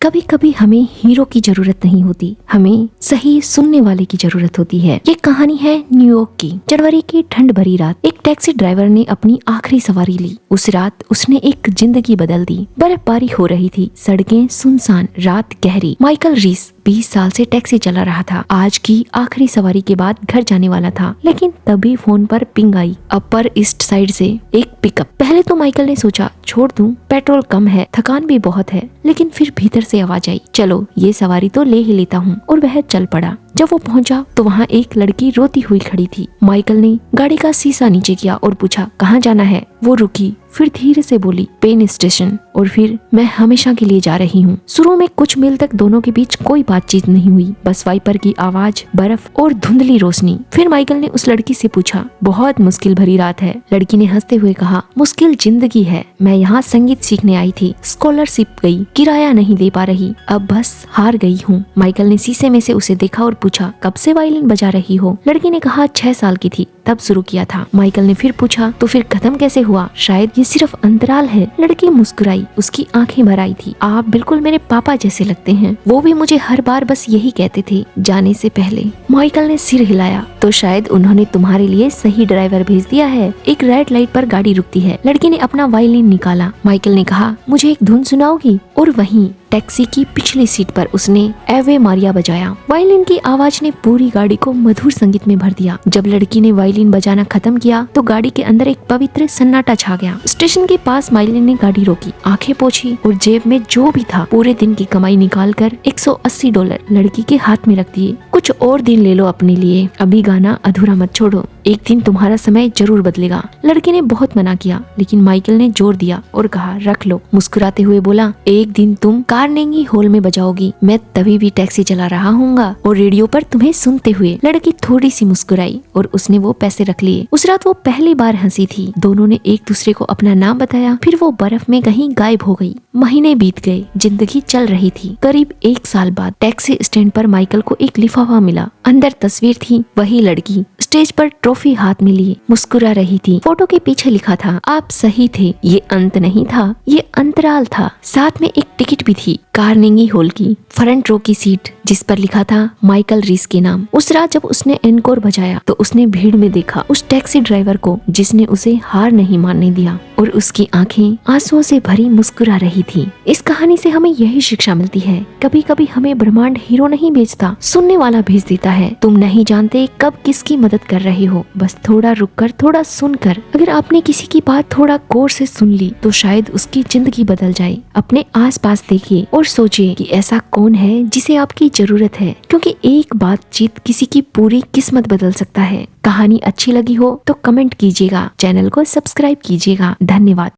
कभी कभी हमें हीरो की जरूरत नहीं होती, हमें सही सुनने वाले की जरूरत होती है। ये कहानी है न्यूयॉर्क की। जनवरी की ठंड भरी रात एक टैक्सी ड्राइवर ने अपनी आखिरी सवारी ली। उस रात उसने एक जिंदगी बदल दी। बर्फबारी हो रही थी, सड़कें सुनसान, रात गहरी। माइकल रीस 20 साल से टैक्सी चला रहा था। आज की आखिरी सवारी के बाद घर जाने वाला था, लेकिन तभी फोन पर ping I. Upper east side से एक पिकअप। पहले तो माइकल ने सोचा छोड़ दूं, पेट्रोल कम है, थकान भी बहुत है, लेकिन फिर भीतर से आवाज आई, चलो ये सवारी तो ले ही लेता हूँ, और वह चल पड़ा। जब वो पहुंचा तो वहाँ एक लड़की रोती हुई खड़ी थी। माइकल ने गाड़ी का शीशा नीचे किया और पूछा कहाँ जाना है। वो रुकी, फिर धीरे से बोली पेन स्टेशन, और फिर मैं हमेशा के लिए जा रही हूँ। शुरू में कुछ मील तक दोनों के बीच कोई बातचीत नहीं हुई, बस वाइपर की आवाज, बर्फ और धुंधली रोशनी। फिर माइकल ने उस लड़की से पूछा, बहुत मुश्किल भरी रात है। लड़की ने हंसते हुए कहा, मुश्किल जिंदगी है। मैं यहाँ संगीत सीखने आई थी, स्कॉलरशिप गई, किराया नहीं दे पा रही, अब बस हार गई हूँ। माइकल ने शीशे में से उसे देखा और पूछा, कब से वायलिन बजा रही हो? लड़की ने कहा 6 साल की थी, तब शुरू किया था। माइकल ने फिर पूछा, तो फिर खत्म कैसे हुआ? शायद ये सिर्फ अंतराल है। लड़की मुस्कुराई, उसकी आंखें भर आई थी। आप बिल्कुल मेरे पापा जैसे लगते हैं, वो भी मुझे हर बार बस यही कहते थे जाने से पहले। माइकल ने सिर हिलाया, तो शायद उन्होंने तुम्हारे लिए सही ड्राइवर भेज दिया है। एक रेड लाइट पर गाड़ी रुकती है। लड़की ने अपना वायलिन निकाला। माइकल ने कहा, मुझे एक धुन सुनाओगी? और वहीं टैक्सी की पिछली सीट पर उसने एवे मारिया बजाया। वायलिन की आवाज ने पूरी गाड़ी को मधुर संगीत में भर दिया। जब लड़की ने वायलिन बजाना खत्म किया तो गाड़ी के अंदर एक पवित्र सन्नाटा छा गया। स्टेशन के पास माइकल ने गाड़ी रोकी, आंखें पोंछी और जेब में जो भी था पूरे दिन की कमाई निकालकर $180 लड़की के हाथ में रख दिए। कुछ और दिन ले लो अपने लिए, अभी गाना अधूरा मत छोड़ो, एक दिन तुम्हारा समय जरूर बदलेगा। लड़की ने बहुत मना किया, लेकिन माइकल ने जोर दिया और कहा, रख लो। मुस्कुराते हुए बोला, एक दिन तुम कार्नेगी हॉल में बजाओगी, मैं तभी भी टैक्सी चला रहा हूँगा और रेडियो पर तुम्हें सुनते हुए। लड़की थोड़ी सी मुस्कुराई और उसने वो पैसे रख लिए। उस रात वो पहली बार हंसी थी। दोनों ने एक दूसरे को अपना नाम बताया, फिर वो बर्फ में कहीं गायब हो गई। महीने बीत गए, जिंदगी चल रही थी। करीब 1 साल बाद टैक्सी स्टैंड पर माइकल को एक लिफाफा मिला। अंदर तस्वीर थी, वही लड़की स्टेज पर ट्रॉफी हाथ में लिए मुस्कुरा रही थी। फोटो के पीछे लिखा था, आप सही थे, ये अंत नहीं था, ये अंतराल था। साथ में एक टिकट भी थी, कार्नेगी हॉल की फ्रंट रो की सीट, जिस पर लिखा था माइकल रीस के नाम। उस रात जब उसने एनकोर बजाया तो उसने भीड़ में देखा उस टैक्सी ड्राइवर को जिसने उसे हार नहीं मानने दिया, और उसकी आंखें आंसुओं से भरी मुस्कुरा रही थी। इस कहानी से हमें यही शिक्षा मिलती है, कभी कभी हमें ब्रह्मांड हीरो नहीं भेजता, सुनने वाला भेज देता है। तुम नहीं जानते कब किसकी मदद कर रहे हो, बस थोड़ा रुककर, थोड़ा सुनकर। अगर आपने किसी की बात थोड़ा गौर से सुन ली तो शायद उसकी जिंदगी बदल जाए। अपने आसपास देखिए और सोचिए कि ऐसा कौन है जिसे आपकी जरूरत है, क्योंकि एक बातचीत किसी की पूरी किस्मत बदल सकता है। कहानी अच्छी लगी हो तो कमेंट कीजिएगा, चैनल को सब्सक्राइब कीजिएगा। धन्यवाद।